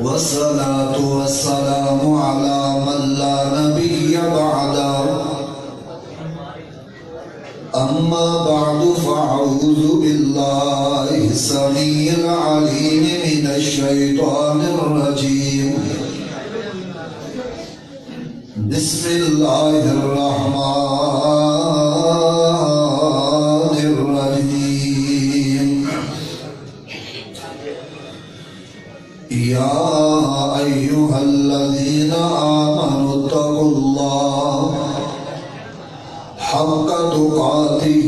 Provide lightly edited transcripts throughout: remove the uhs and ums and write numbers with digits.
والصلاة والسلام على من لا نبي بعده أما بعد فأعوذ بالله السميع العليم من الشيطان الرجيم بسم الله الرحمن الرحيم يا أيها الذين آمنوا اتقوا الله حق تقاته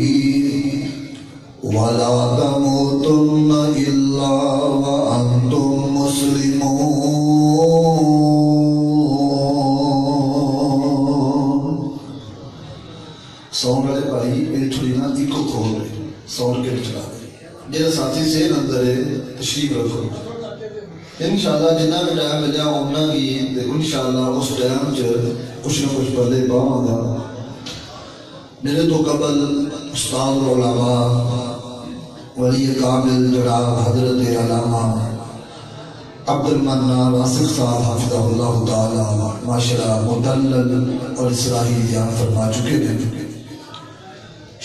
ولا تموتن إلا وأنتم مسلمون. ساؤنڈ والے بھائی میری تھوڑی نا ایکو کھول رہے ساؤنڈ کے چلا رہے میرا ساتھی سے اندر ہے تشریف رکھو انشاءاللہ جنہ بھی ٹائم ملیا ہونا بھی انشاءاللہ اس ٹائم کچھ نہ کچھ پہلے باؤں گا. میرے تو قبل استاد العلماء ولی کامل جناب حضرت علامہ عبد المنان راسخ صاحب حافظہ اللہ تعالی معاشرہ مدلل اور اصلاحی بیان فرما چکے ہیں.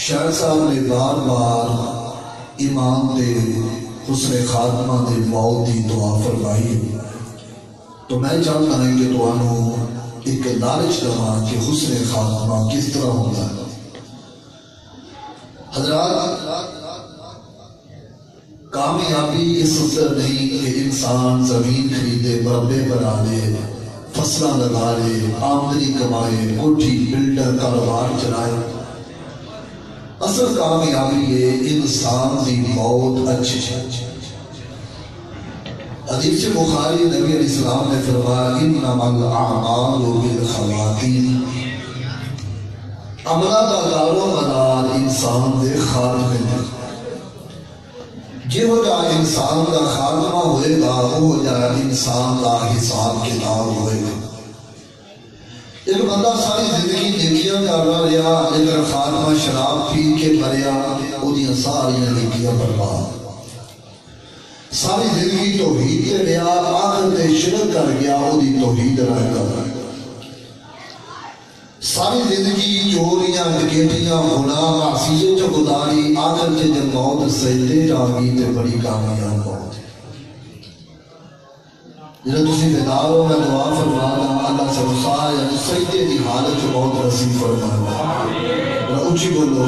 شاعر صاحب نے بار بار امام دے حسن خاتمہ دے موت دی دعا فرمائی تو میں چاہتا ہوں کہ تو انہوں ایک لالچ دوا کہ حسن خاتمہ کس طرح ہوتا ہے. حضرات کامیابی اس طرح نہیں کہ انسان زمین خریدے مربع بنا لے فصلہ لگا لے آمدنی کمائے کوٹھی بلڈر کاروبار چلائے. اصل کامیابی ہے انسان دی موت اچھی. حدیث بخاری نبی علیہ السلام نے فرمایا انما الاعمال بالخواتیم عملہ دا دارو مدار انسان دے خاتمے میں جو جا انسان دا خاتمہ ہوئے گا وہ جا انسان دا حساب کتاب ہوئے گا. ایک بندہ ساری زندگی نیکیاں کر رہا لیکن خاتمہ شراب پی کے مریا انہیں ساری نیکیاں برباد. ساری زندگی توحید کے لیا آخر تے شرک کر گیا انہیں توحید رہ کر. ساری زندگی چوریاں ڈکیٹیاں گناہ معصیت گزاری آخر تے جب موت سجدے جاگی تے بڑی کامیاب موت. جب تسی بیدار ہو میں دعا فرمانا اللہ سے وصال یا سجدے دی حالت جو موت رسید فرمانا اچھی بولو.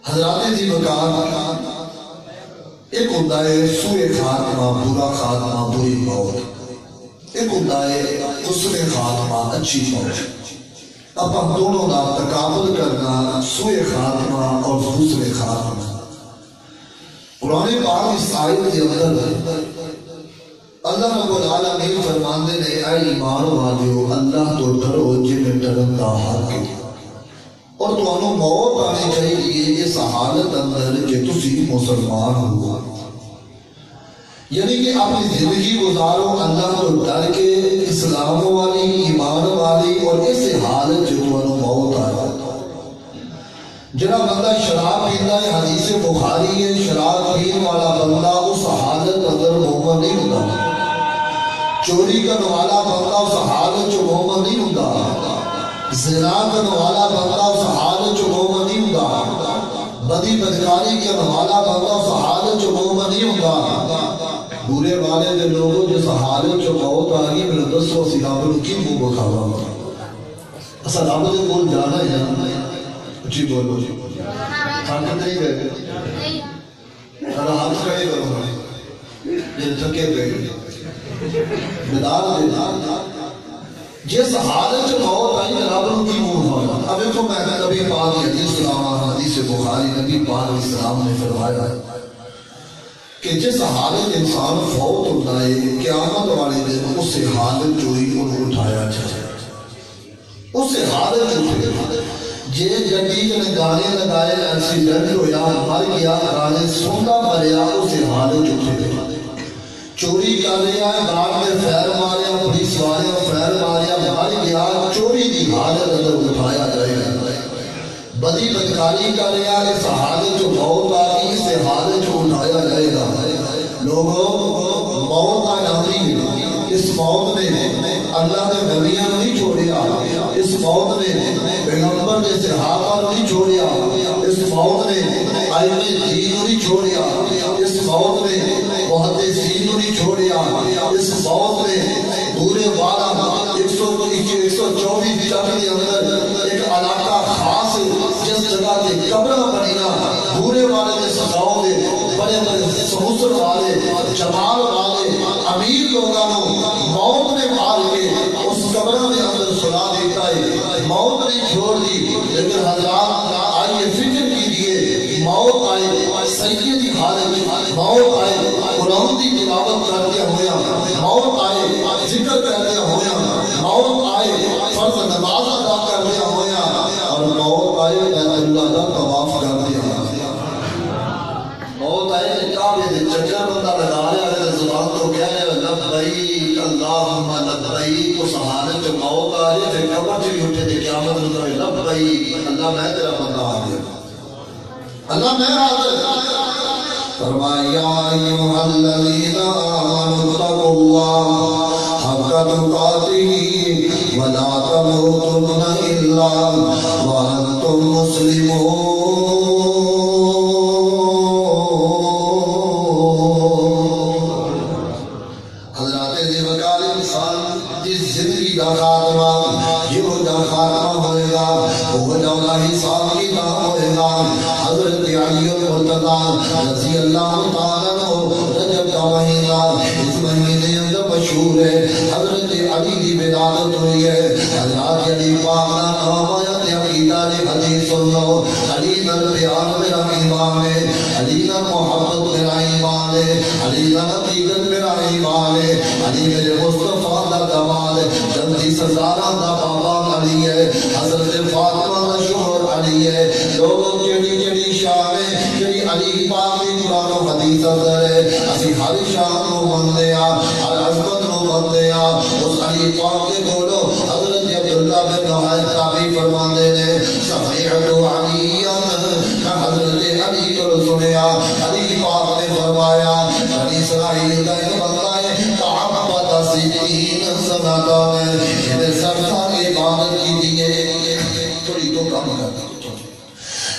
حضرات دی وقار ایک ہوتا ہے سوئے خاتمہ برا خاتمہ بری موت. ایک ہوتا ہے حسن خاتمہ اچھی موت. اب ہم دونوں کا تقابل کرنا سوئے خاتمہ اور حسن خاتمہ. قرآن پاک اس آیت کے اندر اللہ رب العالمین فرماندے نے اے ایمان والیو اللہ تو ڈرو جن ڈرن دا حق ہے اور تو انہوں موت آنے چاہیے اس حالت اندر کہ تسی مسلمان ہو. یعنی کہ اپنی زندگی گزارو اللہ کو ڈر کے اسلام والی ایمان والی اور اس حالت جو انہوں موت آیا. جنہ بندہ شراب پیتا ہے حدیث بخاری ہے شراب پین والا بندہ اس حالت اندر مومن نہیں ہوتا. چوری کرنے والا بندہ اس حالت جو مومن نہیں ہوتا. زنا کرنے والا بندہ اس حالت جو مومن نہیں ہوتا. بدی بدکاری کرنے والا بندہ اس حالت جو مومن نہیں ہوتا. برے والے دے لوگوں جس حالت جو موت آگی میرے دسو اسی رب نو کی منہ بکھاوا اسا رب دے کول جانا ہے اچھی بولو جی تھک نہیں گئے ذرا ہاتھ کھڑے کرو یہ تھکے گئے بیدار دے جس حالت جو موت آئی رب نو کی منہ بکھاوا. اب ایک تو میں نبی پاک حدیث سلام حدیث بخاری نبی پاک علیہ السلام نے فرمایا ہے کہ جس حالت انسان فوت ہوتا ہے قیامت والے دن اس حالت جو ہی انہوں اٹھایا جائے اس حالت جو جے جدید نے گانے لگائے ایکسیڈنٹ ہویا مر گیا گانے سنتا مریا اس حالت جو تھے. چوری کر رہا ہے گاڑ میں فیر ماریا پولیس والے فیر ماریا مر گیا چوری دی حالت اندر اٹھایا جائے گا. بدی بدکاری کر رہا ہے اس حالت جو موت آگی اس حالت جو اٹھایا جائے گا. موت نے اللہ کے نبیوں نہیں چھوڑیا، اس موت نے پیغمبر کے صحابہ نہیں چھوڑیا، اس موت نے ائمہ دین نہیں چھوڑیا، اس موت نے محدثین نہیں چھوڑیا، اس موت نے پورے والا 124 چک کے اندر ایک علاقہ خاص جس جگہ کے قبر بنینا پورے والے کے سجاؤ دے بڑے بڑے سہوسر والے جمال والے امیر لوگوں موت نے مار کے اس قبر کے اندر سلا دیتا ہے، موت نہیں چھوڑ دی۔ لیکن حضرات آئیے فکر کیجئے، موت آئے سجدے کی حالت، موت آئے قرآن کی تلاوت کرتے ہوئے، موت آئے ذکر کرتے ہوئے، موت آئے فرض نماز ادا کرتے ہوئے، اور موت آئے بیت اللہ کا طواف کرتے ہوئے، موت آئے کعبے کے چکر بندہ لگا رہا ہے زبان تو کہہ رہے لبیک اللہم لبیک، اس حالت جو موت آ رہی ہے قبر سے بھی اٹھے تھے قیامت میں لبیک اللہ میں تیرا بندہ آ گیا، اللہ میں حاضر۔ فرمایا ایھا الذین آمنوا اتقوا اللہ حق تقاتہ ولا تموتن الا وانتم مسلمون۔ حضرات ذوالفقار انسان جس زندگی کا خاتمہ یہ وہ خاتمہ ہوئے گا، وہ جولا حساب کتاب ہوئے گا۔ حضرت علی المرتضی رضی اللہ تعالیٰ عنہ رجب کا مہینہ اس مہینے اندر مشہور ہے، حضرت علی کی ولادت ہوئی ہے۔ حضرات علی پاک کا نام آیا کہ عقیدہ نے حدیث سن لو، علی نر پیار میرا ایمان ہے، علی نر محبت میرا ایمان ہے، علی نر عقیدت میرا ایمان ہے، علی میرے مصطفیٰ دا کمال ہے، جنتی سردارہ دا بابا علی ہے، حضرت فاطمہ دا شوہر علی ہے۔ لوگوں جڑی جڑی شان ہے جڑی علی پاک دی قرآن و حدیث اندر ہے، اسی ہر شان کو مندے ہاں، ہر عظمت کو مندے ہاں۔ اس علی پاک کے بولو حضرت عبداللہ بن نوائد تابعی فرماندے نے سمعت علیاً، میں حضرت علی کو سنیا، علی پاک نے فرمایا بنی اسرائیل کا ایک بندہ ہے تعبد 60 سنتاً، انہیں 60 عبادت کی دیئے، تھوڑی دو کام کرتا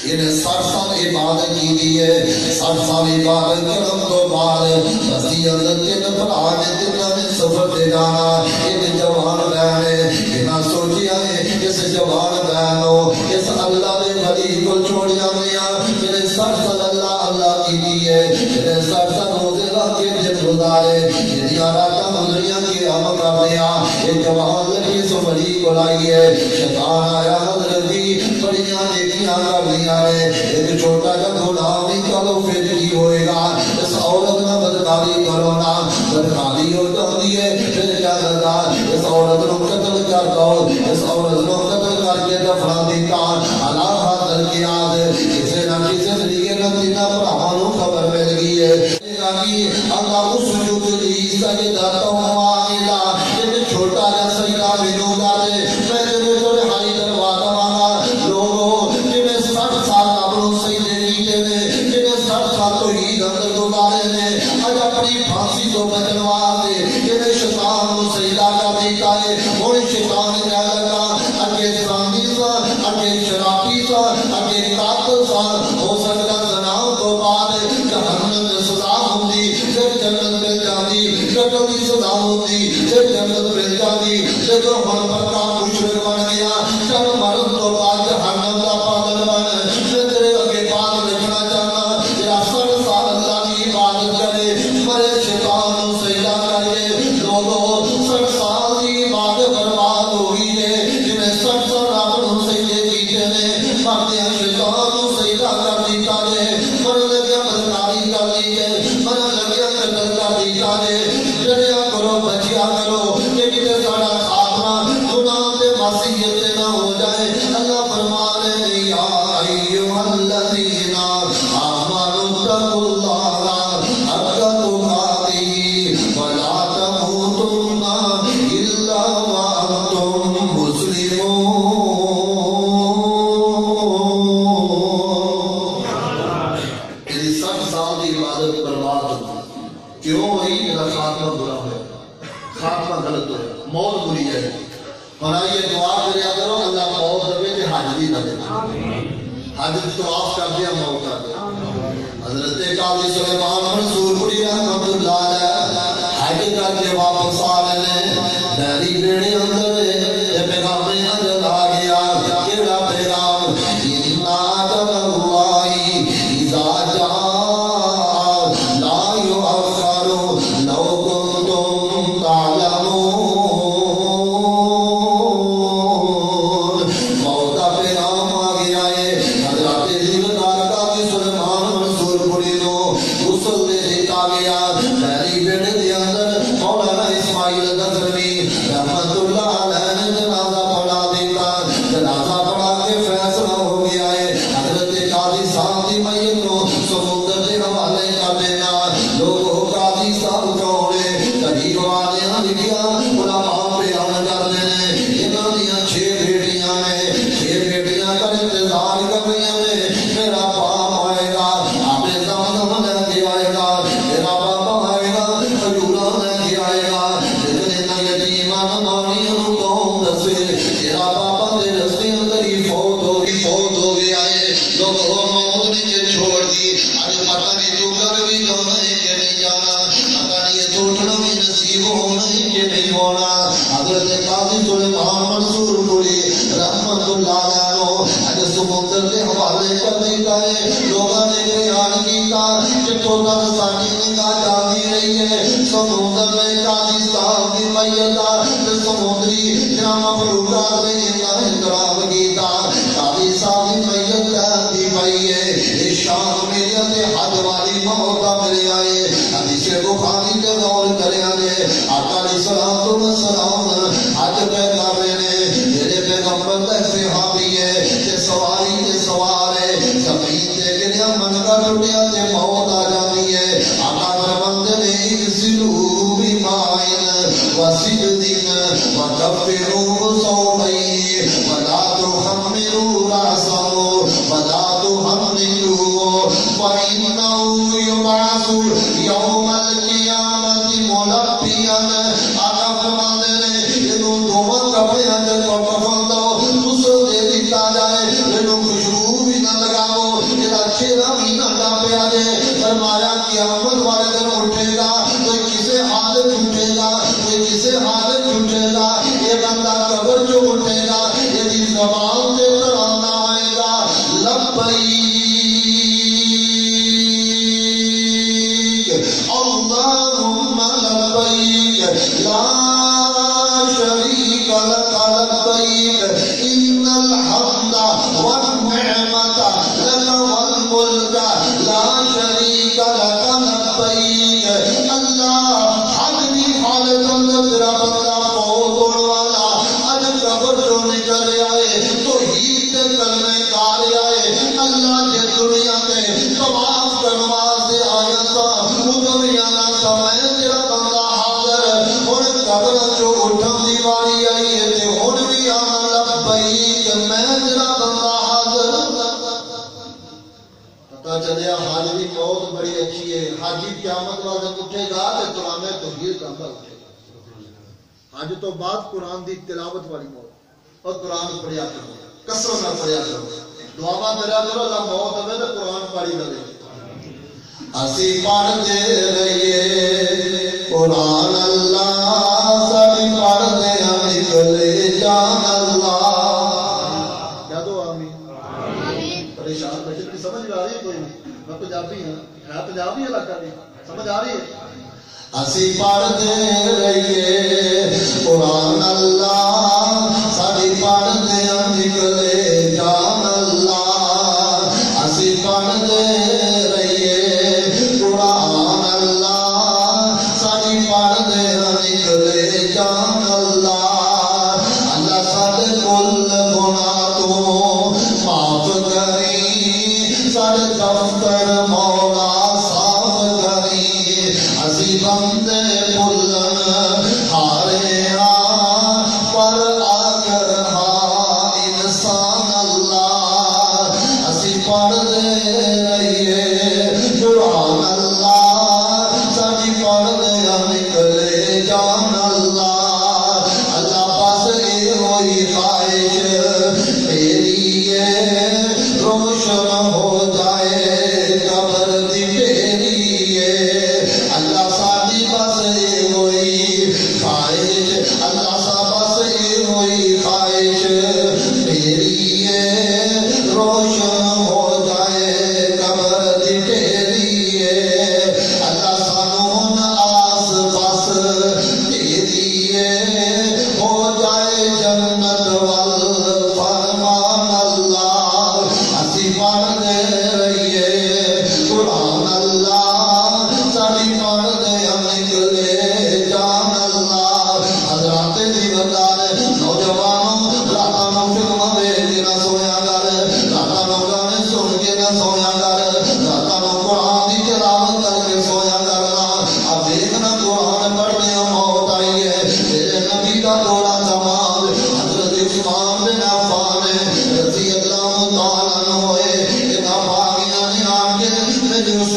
انہیں 60 سال عبادت کی دیئے، 60 سال عبادت کرم تو بعد بستی اندر تین پرانے تینہ نے سفر دے جانا، ایک جوان بہنے بنا سوچیا ہے اس جوان بہنوں اس اللہ نے ولی کو چھوڑ جانیا، انہیں 60 سال اللہ اللہ کی دیئے، انہیں 60 سال روزے کے جب گزارے، انہیں آراتا مدریاں کی عمل کر دیا، ایک جوان لڑکی سفری کو لائیے، شیطان آیا حضرت دی بڑیاں نیکیاں کر دیا ہے، ایک چھوٹا جا غلام ہی کرو پھر کی ہوئے گا، اس عورت میں بدکاری کرو نا، بدکاری ہو جاتی ہے پھر کیا لگا، اس عورت کو قتل کر دو، اس عورت کو قتل کر کے دفنا دیتا، اللہ حاضر کی آد کسی نہ کسی طریقے نہ تینہ پرہانوں خبر مل گئی ہے، اللہ اس جبری سجدہ تمہائلہ، ایک چھوٹا جا سجدہ بنو گا دے، میں جب تھوڑے ہائی دروازہ مانا لوگوں جنہیں 60 سال اپنوں سجدے کیتے نے، جنہیں 60 سال تو ہی اندر گزارے نے، آج اپنی پھانسی تو بچنوا دے، جنہیں شیطان کو سجدہ کر دیتا ہے، انہیں شیطان کیا لگا اگے ساندی سا، اگے شرابی سا، اگے قاتل سا، ہو سکتا زناؤں تو بعد جہنم میں سزا ہوتی، پھر جنت مل جاتی، قتل کی سزا ہوتی، پھر جنت مل جاتی، لیکن ہم پر کا مشرک بن گیا، چل مرد تو بعد جہنم کا پادل بن، میں تیرے اگے بات لکھنا چاہنا، تیرا 60 سال اللہ کی عبادت کرے، مرے شیطان و سجدہ کرے، لوگوں 60 سال کی عبادت برباد ہوئی ہے، جنہیں 60 سال اپنوں سجدے کیتے نے، مردے شیطان و سجدہ کر دیتا ہے، مرد لگیا بدکاری کر دیتے، مرد لگیا قتل کر دیتا ہے، جڑیا کرو بچیا کرو، کہ کتے ساڑا خاتمہ گناہ تے معصیت تے نہ ہو جائے۔ اللہ فرمانے یا ایھا الذین آمنوا اتقوا اللہ حق تقاتہ ولا تموتن الا وانتم مسلمون۔ یہ 60 سال کی عبادت برباد ہوئی، کیوں ہوئی؟ میرا خاتمہ برا ہوا، خاتمہ غلط ہو موت بری جائے اور آئیے دعا کریا کرو اللہ موت دے کہ حج بھی نہ دے حج طواف کر دیا موت کر دیا حضرت قاضی سلیمان منصور پوری رحمت اللہ علیہ حج کر کے واپس آ رہے ہیں دہلی بیڑے اندر یہ پیغام اجل آ گیا کیڑا پیغام اِنَّا أَجَلَ اللَّهِ إِذَا جَاءَ لَا يُؤَخَّرُ لَوْ كُنْتُمْ تَعْلَمُونَ موت کا پیغام آ گیا ہے حضرت ذیلدار قاضی سلیمان منصور پوری نو غسل دے دیتا گیا دہلی بیڑے دے اندر مولانا اسماعیل نظمی رحمت اللہ علیہ نے جنازہ پڑھا دیتا جنازہ پڑھا کے فیصلہ ہو گیا ہے حضرت قاضی صاحب کی میت کو سمندر کے حوالے کر دینا لوگوں قاضی صاحب کھوڑے قریب والے لکھیا علماء بیان کر دینے انہوں نے 6 بیٹیاں ہیں 6 بیٹیاں کا انتظار کر رہی ہیں میرا باپ آئے گا آپ نے زمزم لے کے آئے گا میرا باپ آئے گا حجورہ لے کے آئے گا جتنے نہ یتیمان مانی انہوں کون دسے میرا باپ دے رستے اندر ہی فوت ہو گیا ہے لوگوں موت نے چھوڑ دی آج پتہ نہیں تو گھر بھی جانا ہے کہ نہیں جانا پتہ نہیں یہ سوچنا بھی نصیب ہونا ہے کہ نہیں ہونا حضرت قاضی سلیمان منصور پوری رحمت اللہ علیہ آج سمندر کے حوالے کر دیتا ہے لوگوں نے بیان کیتا جتوں تک ساڈی نگاہ جاتی رہی ہے سمندر میں قاضی صاحب کی میت سمندری جناب مخلوقات نے احترام کیتا قاضی صاحب کی میت جاتی پئی ہے یہ شان میت حج والی موت ملے آئے حدیث بخاری تے غور کریا جے آقا علیہ الصلوۃ والسلام حج پہ کر رہے ہیں میرے پیغمبر تے صحابی ہے تے سواری تے سوار ہے زمین تے گریا منگا ٹوٹیا تے موت آ جاتی ہے آقا فرماندے نے اغسلوا بماء وسدر وكفنوا صوبيه ولا تخمروا راسه ولا تحنكوا فإنه يبعث يوم القيامة ملبيا آقا فرماندے نے انہوں دونوں کپڑیاں تے کفن دو غسل دے دتا جائے انہوں خوشبو بھی نہ لگاؤ یہ چہرہ بھی نہ ڈانپیا جائے فرمایا قیامت والے دن اٹھے گا کوئی کسے حالت اٹھے گا کوئی کسے حالت اٹھے گا یہ بندہ قبر جو اٹھے گا یہ دی زبان سے ترانہ آئے گا لبیک اللہم لبیک لا شریک لک لبیک ان الحمد والنعمت لک والملک لا شریک لک لبیک اللہ حضری حالت اندر تیرا بندہ موت ہونے والا اج قبر جو نکل آئے تو ہی تے کلمے کار آئے اللہ کے دنیا تے طواف کرواز دے آیا سا ادھویاں نہ سمے تیرا بندہ حاضر ہن قبر جو اٹھن دی واری آئی ہے تے ہن بھی آنا لبیک میں تیرا بندہ حاضر پتہ چلیا حاضری موت بڑی اچھی ہے حاجی قیامت والے اٹھے گا تے ترانے توحید کا اٹھے گا حج تو بعد قرآن دی تلاوت والی موت اور قرآن پڑھیا کرو کثرت نال پڑھیا کرو دعاواں کریا کرو اللہ موت ہوے تے قرآن پڑھی لے اسی پڑھتے رہیے قرآن اللہ سبھی پڑھتے ہم نکلے جان اللہ کیا دو آمین پریشان بیٹھے کی سمجھ آ رہی ہے کوئی نہیں میں پنجابی ہوں ہے پنجابی علاقہ دی سمجھ آ رہی ہے اسی پڑھتے رہیے قرآن اللہ ساری پڑھتے ہم نکلے جان اللہ اسی پڑھتے رہیے قرآن اللہ ساری پڑھتے ہم نکلے جان اللہ اللہ سارے کل گناہ تو معاف کری سارے دفتر مولا صاف کری اسی بندے بلن ہارے پر آگر ہاں انسان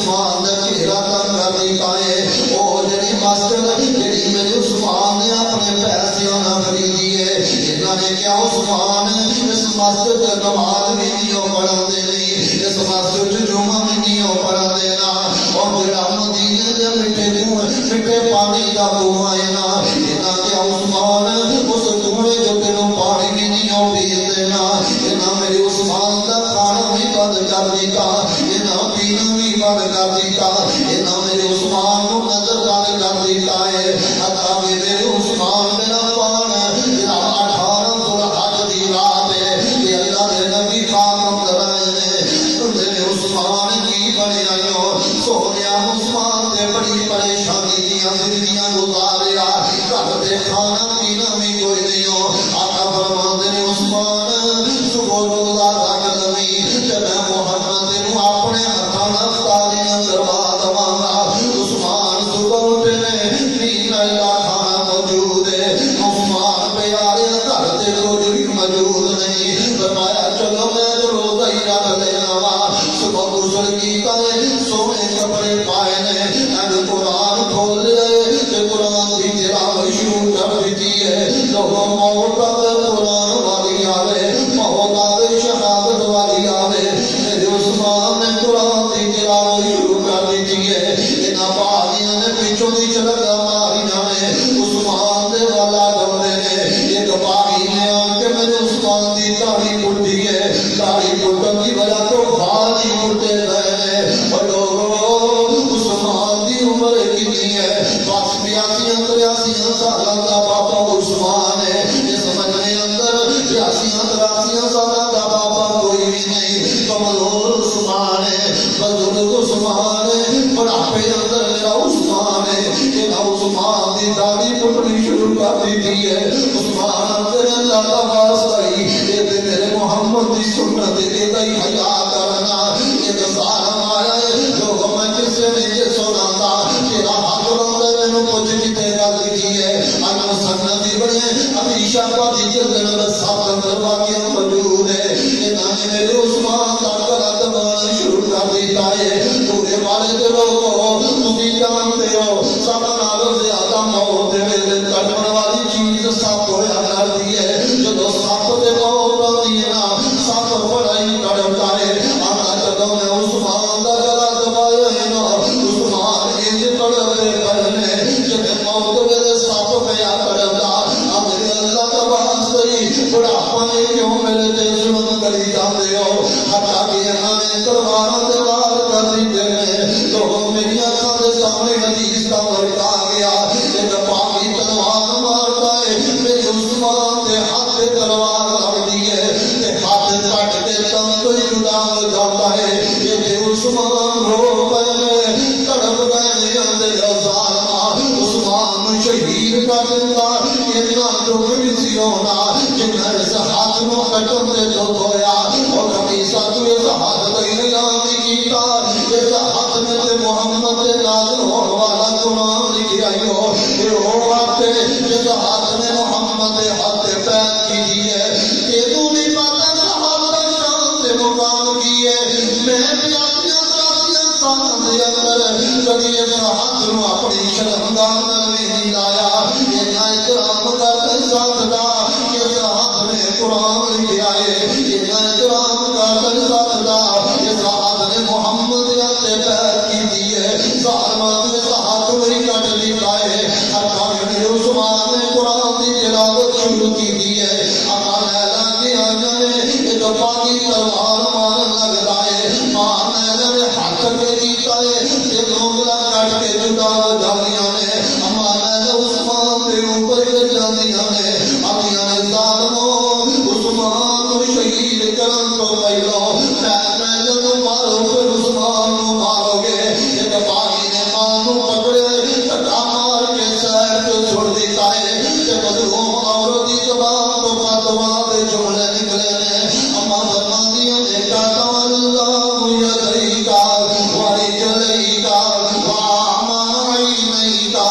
عثمان نے گھیرا تنگ کر دیتا ہے وہ جڑی مسجد جڑی میرے عثمان نے اپنے پیسوں نہ خریدی ہے انہوں نے کیا عثمان اس مسجد نماز بھی نہیں پڑھن دینی اس مسجد جمعہ بھی نہیں پڑھن دینا اور جڑا مدینے دے میٹھے پانی کا کنواں ہے نا انہاں کیا عثمان اس کنویں جو تینوں پانی بھی نہیں پین دینا انہاں میرے عثمان کا کھانا بھی بند کر دیتا انہاں پینا بھی بند کر دیتا انہاں میرے عثمان کو نظر بند کر دیتا ہے حتیٰ کہ میرے عثمان میرا پان 18 ذوالحج دی رات ہے کہ اللہ دے نبی پاک اندر آئے نے میرے عثمان کی بڑے آئیو سونیا عثمان دے بڑی پریشانی دیاں زندگیاں گزاریا گھر دے کھانا پینا بھی کوئی نہیں ہو آقا فرماندے نے عثمان صبح روزہ رکھ لویں تے میں محمد نو اپنے ہتھاں نال افطاریاں کروا دواں گا عثمان صبح اٹھے نے تین اللہ کھانا موجود ہے عثمان پیارے گھر تے کچھ بھی موجود نہیں فرمایا چلو میں روزہ ہی رکھ لینا وا صبح غسل کیتا ہے سونے کپڑے پائے نے قرآن کھول لے تے قرآن کی تلاوت شروع کر دیتی ہے لوگوں موت قرآن والی آوے موت شہادت والی آوے میرے عثمان نے قرآن کی تلاوت شروع کر دیتی ہے انہاں پہاڑیاں نے پیچھوں دی چلگا ماری جانے عثمان دے والا گوندے نے ایک پہاڑی نے آن کے میرے عثمان دی داڑھی پٹی ہے داڑھی پٹن کی وجہ تو بال نہیں پٹے گئے اور لوگوں عثمان دی عمر کتنی ہے 82 سالہ کا بابا عثمان ہے اس مجمع اندر 83 سالہ کا بابا کوئی بھی نہیں کمزور عثمان ہے بزرگ عثمان ہے بڑھاپے اندر میرا عثمان ہے کہ عثمان دی داڑھی پٹنی شروع کر دیتی ہے عثمان اندر اللہ کا واسطہ ہی یہ میرے محمد دی سنت دے دئی حیا کرنا یہ ظالم آیا ہے لوگ میں کسے نہیں سنا تھا تیرا حق رہتا ہے میں کچھ کتے گل لکھی ہے اگر سنتی بڑے ابھی شاپا دی جلد نمبر 7 اندر واقعہ موجود ہے یہ نانے میرے عثمان کا گلا دبانا شروع کر دیتا ہے پورے والے دے لوگوں تھی جانتے ہو سب نالوں زیادہ موت دے ویلے تڑپن والی چیز سب ہویا کرتی ہے جدو سب دے موت آتی ہے نا سب بڑا ہی تڑپتا ہے آقا جدو میں عثمان کا گلا دبایا ہے نا عثمان انج تڑپتے پڑھنے جب موت ویلے سب پیا تڑپتا اب میرے اللہ کا واسطہ ہی بڑھاپا نے کیوں میرے تے ظلم کری جاتے ہو حتیٰ کہ یہاں نے تلواراں دے وار کر دیتے ہیں تو میری آنکھاں دے سامنے حدیث کا ورد آ گیا ایک پاکی تلوار مارتا ہے میرے عثمان تے ہاتھ تے تلوار لگتی ہے تے ہاتھ کٹ کے تن تو ہی جدا ہو جاتا ہے یہ عثمان رو پے تڑپ رہے اندر ظالما عثمان شہید کر دیتا اتنا دکھ بھی سی ہونا جنہیں اس ہاتھ نو کٹن تے دکھ ہویا اور کمیسا تو اس ہاتھ تے نیام کیتا اس ہاتھ میں تے محمد دے نازل ہونے والا قرآن لکھ آئی ہو یہ وہ ہاتھ ہے جس ہاتھ میں محمد دے ہاتھ پید کی ہے کہ تو بھی پاتا صحابہ شان سے مقام کی ہے میں بھی سالوں دے اندر کبھی اس ہاتھ نو اپنی شرمگاہ میں نہیں لایا یہ احترام کرتے ساتھ دا اس ہاتھ میں قرآن لکھ آئے یہ احترام کرتے ساتھ دا اس ہاتھ نے محمد سے پید کی دی ہے ظالمان اس ہاتھ میں کٹ لیتا ہے حتیٰ کہ عثمان نے قرآن کی تلاوت شروع کی دی ہے اقا لیلا کی آجا ہے ایک پاکی تلوار مارن لگتا ہے ماں لیلا نے ہاتھ کے دیتا ہے کہ لوگلا کٹ کے جدا ہو جاندیاں نے اما لیلا عثمان کے اوپر کے جاندیاں نے اپنیاں نے ظالموں عثمان کو شہید کرن تو پہلو لیلا نو مارو پھر عثمان نو مارو گے ایک پاکی نے ماں نو پکڑے کٹا مار کے سیر تو چھوڑ دیتا ہے کہ مظلوم عورت کی زبان تو فتوا دے جملے نکلے نے اما فرماندیاں نے کہتا اللہ یدیکا ورجلیکا وعما عینیکا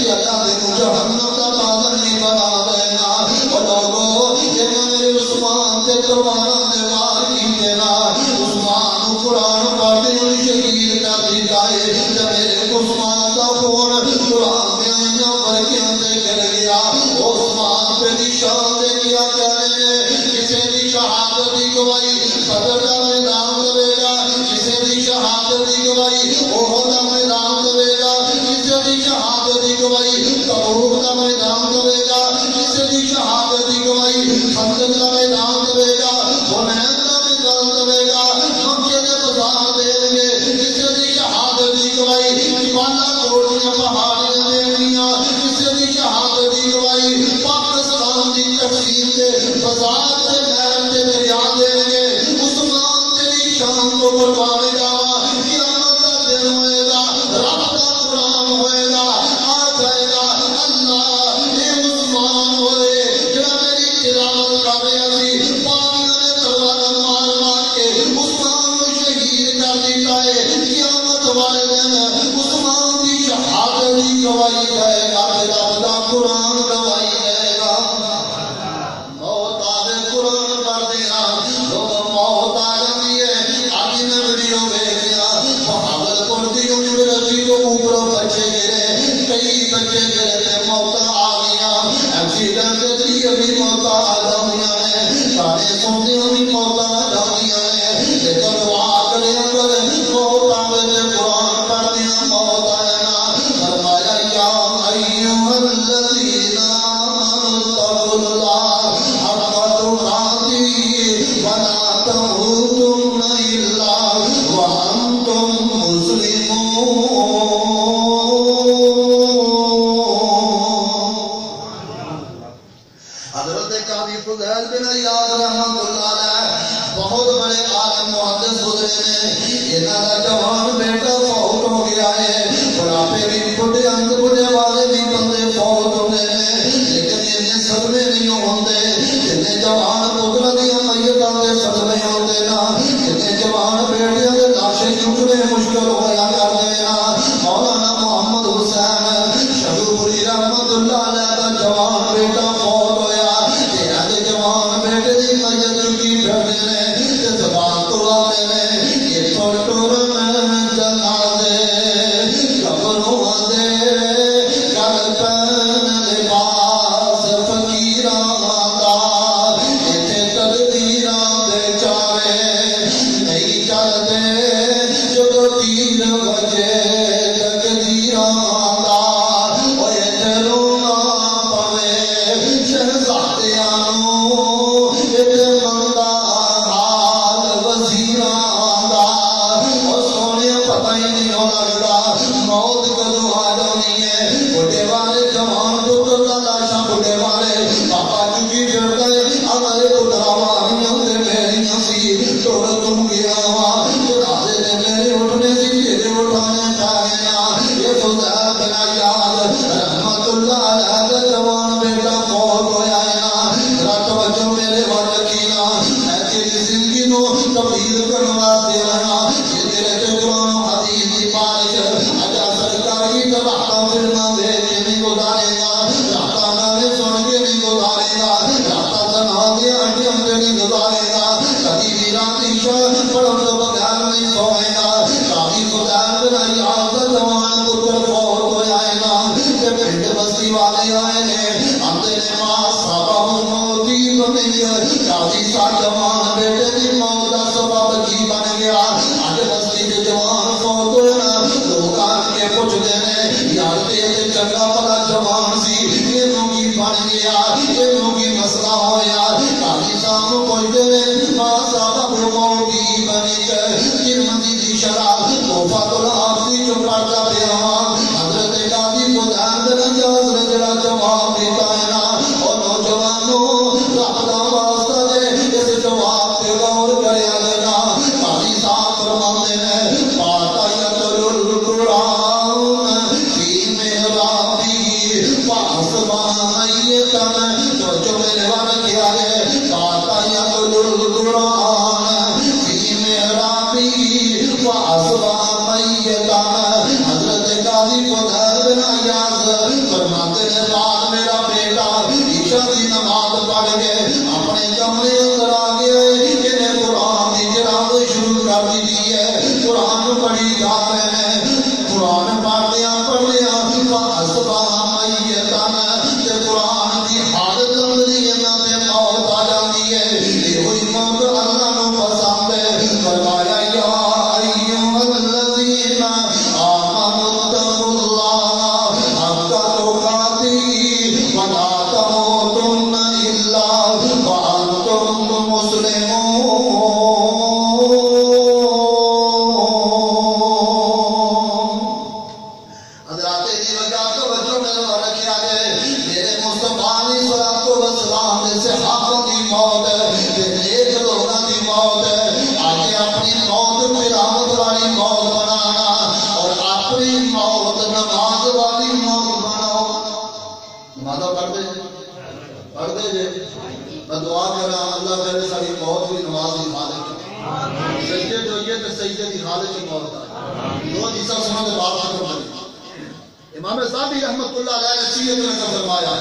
کہ اللہ تینوں جہنم دا بادل نہیں بنا دینا اور لوگوں جنہیں میرے عثمان تے تلواراں دے وار کیتے نا عثمان قرآن پڑھتے ہوئے شہید کر دیتا ہے جب میرے عثمان دا خون قرآن میں آئیاں برکیاں دے گر گیا عثمان پہ نشان دے کیا کہنے کسے دی شہادت دی گواہی بدر دا میدان دے گا کسے دی شہادت دی گواہی احد دا میدان دے گا کسے دی شہادت دی گواہی تبوک دا میدان دے گا کسے دی شہادت دی گواہی خندق دا میدان دے گا حنین دا میدان دے گا مکے دے بازار دیں گے کسے دی شہادت دی گواہی بالا کوڑیاں پہاڑیاں دینیاں کسے دی شہادت دی گواہی پاکستان دی تقسیم دے بازار دے محل دے دریا دیں گے عثمان تیری شان کو قربان جاوا قیامت دا دن ہوئے گا رب دا قرآن ہوئے گا آ جائے گا اللہ اے عثمان ہوئے جڑا میری تلاوت کر رہا سی پانیاں نے تلوار مار مار کے عثمان کو شہید کر دیتا ہے قیامت والے دن عثمان دی شہادت دی گواہی دے گا رب دا قرآن گواہی دے گا موت آدھے قرآن پڑھ دیا لوگ موت آ جاتی ہے آج میں ویڈیو دیکھ لیا بہادرپور دی یونیورسٹی کو اوپر بچے گرے کئی بچے گرے تھے موت آ گیا ایکسیڈنٹ سے ابھی موت آ جاؤں سارے سوتے بھی موت آ جاؤں لیکن دعا کرے اگر موت آوے تے قرآن پڑھ دیا موت آئے نا فرمایا یا ایھا الذین آمنوا اتقوا اللہ حق تقاته ولا تموتن الا وانتم مسلمون حضرت قاضی فضیل بن عیاض رحمۃ اللہ علیہ بہت بڑے عالم محدث گزرے نے انہاں دا جوان بیٹا فوت ہو گیا ہے بڑھاپے بھی بڑھے انگ بڑھے والے بھی بندے فوت ہوتے ہیں لیکن انہیں صدمے نہیں ہوتے جنہیں جوان پتر دیا میتاں دے صدمے ہوتے نا جنہیں جوان بیٹیاں دے لاشیں چکنے مشکل ہویا کرتے نا مولانا محمد حسین شہدوپوری رحمۃ اللہ علیہ دا جوان بیٹا فوت ہویا کہ جوان بیٹے دی میت چکی پھرنے نے زبان تو آتے نے یہ ٹوٹور میں جنازے قبروں آدھے کر پین لباس فقیران دا ایتھے تقدیران دے چارے نہیں چلتے جدو تیر وجے تقدیران دا وہ ایتھے رونا پوے شہزادیاں موت کدو آ جانی ہے بڑھے والے جوان پتر کا لاشاں بڑھے والے پاپا چکی پھر گئے ہمارے پترا واریاں دے میریاں سی توڑ تم گیا وا جنازے دے میرے اٹھنے سی تیرے اٹھانے چاہے نا یہ فضیل بن عیاض رحمت اللہ علیہ کا جوان بیٹا فوت ہویا ہے نا ذرا توجہ میرے وال کینا میں تیری زندگی نو تبدیل کرنے واسطے آیا یہ تیرے تے قرآن حدیث دی بارش اجا سرکاری تباہتا فلماں دے کے نہیں گزارے گا راتا نالے سن کے نہیں گزارے گا راتا تنہا دے انڈیاں دے نہیں گزارے گا کبھی بھی راتی شاہ پڑھن تو بغیر نہیں سوئے گا قاضی فضیل بن عیاض جوان پتر فوت ہویا ہے نا کہ پنڈ بستی والے آئے نے آندے نے ماں صحابہ موتی بنی قاضی سا جوان بیٹے دی موت دا سبب کی بن گیا آج بستی کے جوان فوت ہوئے نا لوگ آن کے پوچھ دینے یار تیرے چنگا پلا جوان سی یہ نوگی بن گیا یہ نوگی مسئلہ ہویا قاضی صاحب کو پوچھ دینے ماں صاحب موتی بنی ترمذی دی شرح توفۃ الحافظ جو پڑھتا پیا حضرت قاضی فضیل بن عیاض نے جڑا جواب دیتا ہے نا اور نوجوانوں رب دا واسطہ دے اس جواب تے غور کریا نا قاضی صاحب فرماندے نے فاتحۃ القرآن فی محرابی فاصبح میتن جو میرے وال کیا ہے فاتحۃ القرآن فی محرابی فاصبح میتن حضرت قاضی فضیل بن عیاض فرماتے ہیں بعد میرا بیٹا عشاء کی نماز پڑھ کے اپنے کمرے اندر آ گیا ہے کہ قرآن کی تلاوت شروع کر دی ہے قرآن پڑھی جا رہے ہیں قرآن پڑھدیاں فاصبح میتن تے قرآن کی حالت لمبی ہے موت آ جاتی ہے یہ ہوئی موت اللہ نو پسند ہے فرمایا یا ایھا الذین آمنوا اتقوا اللہ حق تقاته ولا تموتن الا وانتم مسلمون امام صاحبی رحمت اللہ علیہ نصیحت میں فرمایا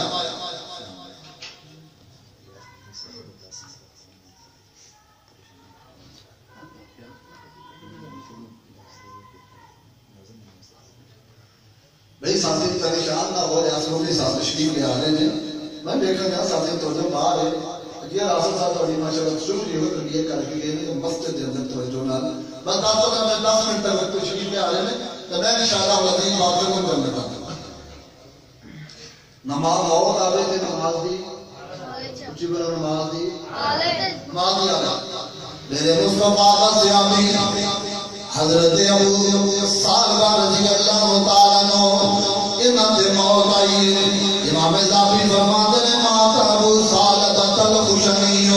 بھئی ساتھی پریشان نہ ہو جائے سنوں کی ساتھ تشریف لے آ رہے ہیں میں دیکھا گیا ساتھی توجہ باہر ہے اگر راسل صاحب توڑی ماشاءاللہ شکریہ ہو تربیت کر کے گئے مسجد کے اندر توجہ نہ بس آپ کا میں 10 منٹ تک تشریف لے آ رہے ہیں تو میں انشاءاللہ العظیم بات کو کرنے کا نماز موت آوے تے نماز دی اچھی بنا نماز دی آگا میرے مصطفیٰ کا سیامی حضرت ابو سالبہ رضی اللہ تعالیٰ نو انہاں تے موت آئی امام ذابی فرماتے نے مات ابو سالبہ الخشنی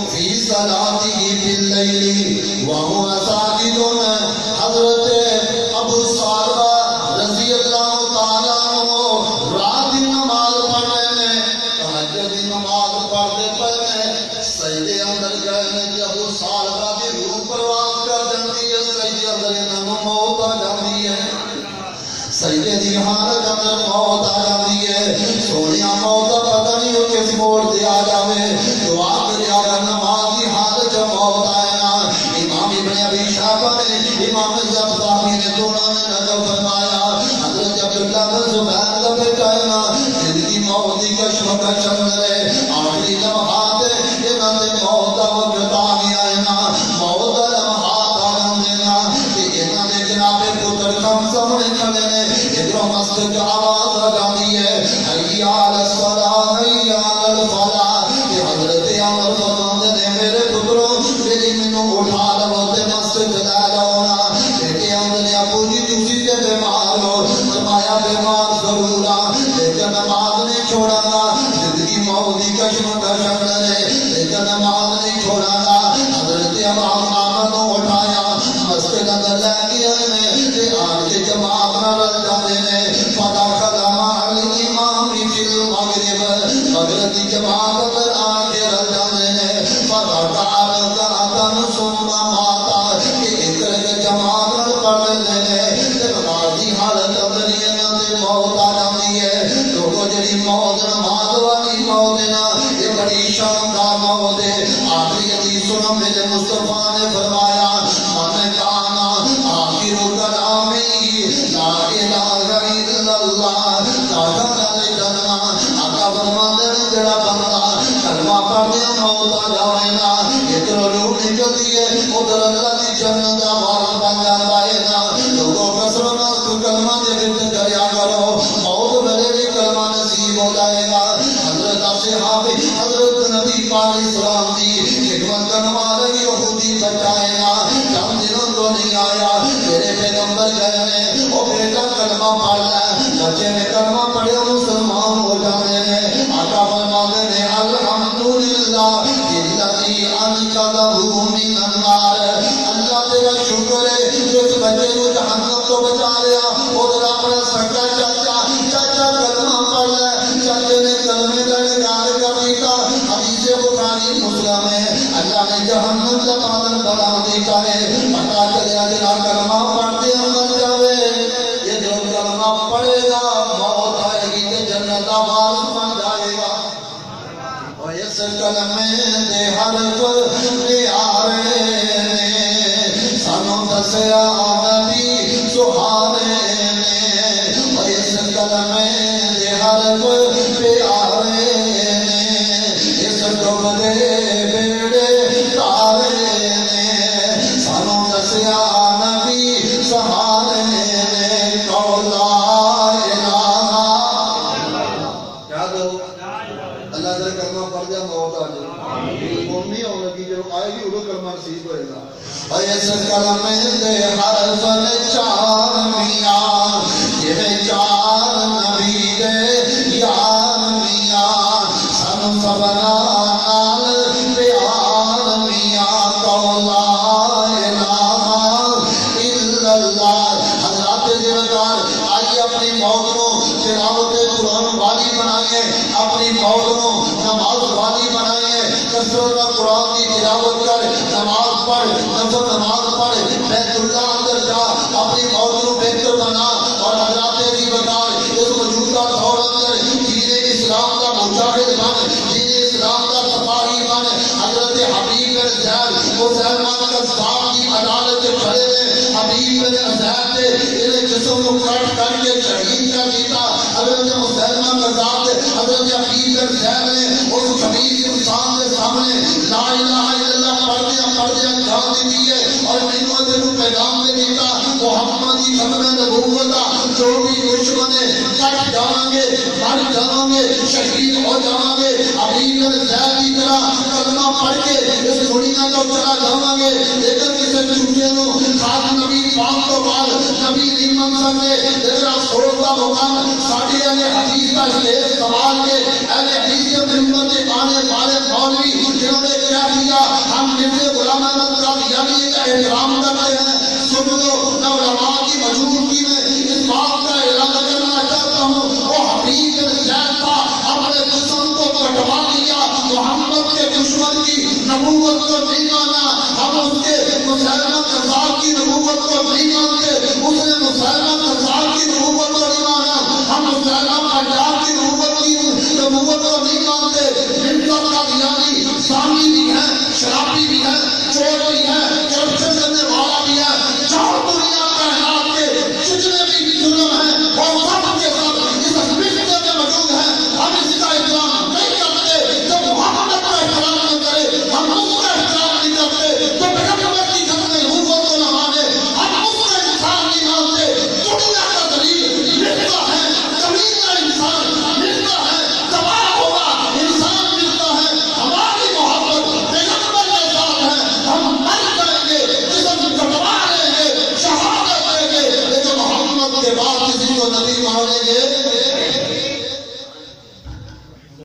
فی صلاته باللیل وہو ساجدون حضرت ابو سالبہ رضی اللہ تعالیٰ نو رات نماز پڑھنے تہجد نماز پڑھنے پڑھنے سجدے اندر گئے کہ ابو سالبہ کی روح پرواز کر جاتی ہے سجدے اندر انہوں موت آ جاتی ہے سجدے دی حالت اندر موت آ جاتی ہے سونیا موت پتہ نہیں ہو کس موڑ دے آ جاوے دعا کرے اگر نماز دی حالت موت آئے نا امام ابن ابی شعبہ نے امام زبزامی نے دونوں نے نقل فرمایا حضرت عبداللہ بن زبیر کا بیٹا ہے نا زندگی موت کی کشم کش اندر ہے آخری لمحات انہاں نے موت کا وقت آ گیا ہے نا موت کا لمحات آ جاندے نا کہ انہاں نے جناب پتر کم سامنے کھڑے نے ادھروں مسجد کی آواز آ جاتی ہے حی علی الصلاۃ حی علی الفلاح کہ حضرت عمر فرماتے نے میرے پتروں میری مینوں اٹھا لو تے مسجد لے جاؤ نا بیٹے عمر نے ابو جی تسی تے بیمار ہو فرمایا بیمار ضرور آ لیکن نماز نہیں چھوڑا گا زندگی موت کی کشم کش اندر ہے لیکن نماز نہیں چھوڑا گا حضرت عمر کو اٹھایا مسجد اندر لے گیا نے تے آن کے جماعت نہ رل جاندے نے فدا خدما علی امام فی المغرب مغرب کی جماعت اندر آن کے رل جاندے نے فدا تعالی ثم ماتا کہ اتر کے جماعت نہ پڑھ لینے تے نماز دی حالت اندر انہاں تے موت آ جاندی ہے لوگوں جڑی موت نماز والی موت ہے نا یہ بڑی شاندار موت ہے آخری حدیث سنو میرے مصطفیٰ نے فرمایا من کانا آخر کلامی لا الہ الا اللہ داخل الجنہ آقا فرماتے ہیں جڑا بندہ کلمہ پڑھدیا موت آ جاوے نا ادھر روح نکلتی ہے ادھر اللہ کی جنت دا وارث بن جاتا ہے نا لوگوں کسرنا کلمہ دے وچ دریا کرو موت ویلے بھی کلمہ نصیب ہو جائے گا حضرت صحابی حضرت نبی پاک اسلام دی خدمت کرنے والے یہودی بچائے گا چند دنوں تو نہیں آیا میرے پیغمبر گئے نے او بیٹا کلمہ پڑھ لے بچے نے کلمہ پڑھیا مسلمان ہو جانے نے آقا فرماتے نے الحمدللہ الذی انقذہ من النار اللہ تیرا شکر ہے جس بچے کو جہنم تو بچا لیا اور اپنا سکا چاچا کلمہ پڑھ لے چاچے نے کلمے کا انکار کر دیا حدیث بخاری مسلم ہے اللہ نے جہنم کا پادن بنا دیتا ہے پتا چلیا جنا کلمہ پڑھتے مر جاوے یہ جو کلمہ پڑھے گا موت آئے گی تے جنت آواز بن جائے گا اور اس کلمے دے حرف پیارے نے سانو دسیا نبی سہارے نے اور اس کلمے دے حرف پیارے نے اس ڈوبدے بیڑے تارے نے سانو دسیا نبی سہارے نے قولا الہ کیا دو اللہ تعالی کلمہ پڑھ جا موت آ جائے مومنی ہونے کی جو آئے گی وہ کلمہ نصیب ہوئے گا اور اس کلمے دے حرف چار میاں یہ چار نبی دے یار میاں سن سبنا نال پیار میاں قولا الہ الا اللہ حضرات دیوگار آئیے اپنی موت کو تلاوت قرآن والی بنائیے اپنی موت کو نماز والی بنائیے کثرت قرآن کی تلاوت کر نماز پڑھ نفل نماز پڑھ بیت اللہ اندر جا اپنی موت کو بہتر بنا اور حضرات دیوگار اس موجودہ دور اندر دین اسلام کا مجاہد بن دین اسلام کا سپاہی بن حضرت حبیب بن زید مسلمان قذاب کی عدالت سے کھڑے ہوئے حبیب بن زید نے انہیں جسم کو کٹ کر کے شہید کر دیتا حضرت مسلمان قذاب نے حضرت حبیب بن زید نے اس خبیث انسان کے سامنے لا الہ الا اللہ پڑھتے جان دیئے اور منوت کو پیغام میں دیتا محمدی ختم نبوت جو بھی دشمن کٹ جاؤں گے مر جاؤں گے شہید ہو جاؤں گے حبیب بن زید کی طرح کلمہ پڑھ کے اس دنیا کو چلا جاؤں گے لیکن کسی چھوٹے نو خاص نبی پاک تو بعد نبی نہیں من سکتے لیکن افسوس کا مقام ساڑھے اہل حدیث کا شیخ سوال کے اہل حدیث کے منبر کے آنے والے مولوی جنہوں نے کیا کیا ہم مرزا غلام احمد قادیانی کا احترام کرتے ہیں سن لو میں علماء کی موجودگی میں اس بات کا اعلان کرنا چاہتا ہوں وہ حبیب بن زید تھا اپنے دشمن کو کٹوا دیا محمد کے دشمن کی نبوت کو نہیں مانا ہم اس کے مسلمان قذاب کی نبوت کو نہیں مانتے اس نے مسلمان قذاب کی نبوت کو نہیں مانا ہم مسلمان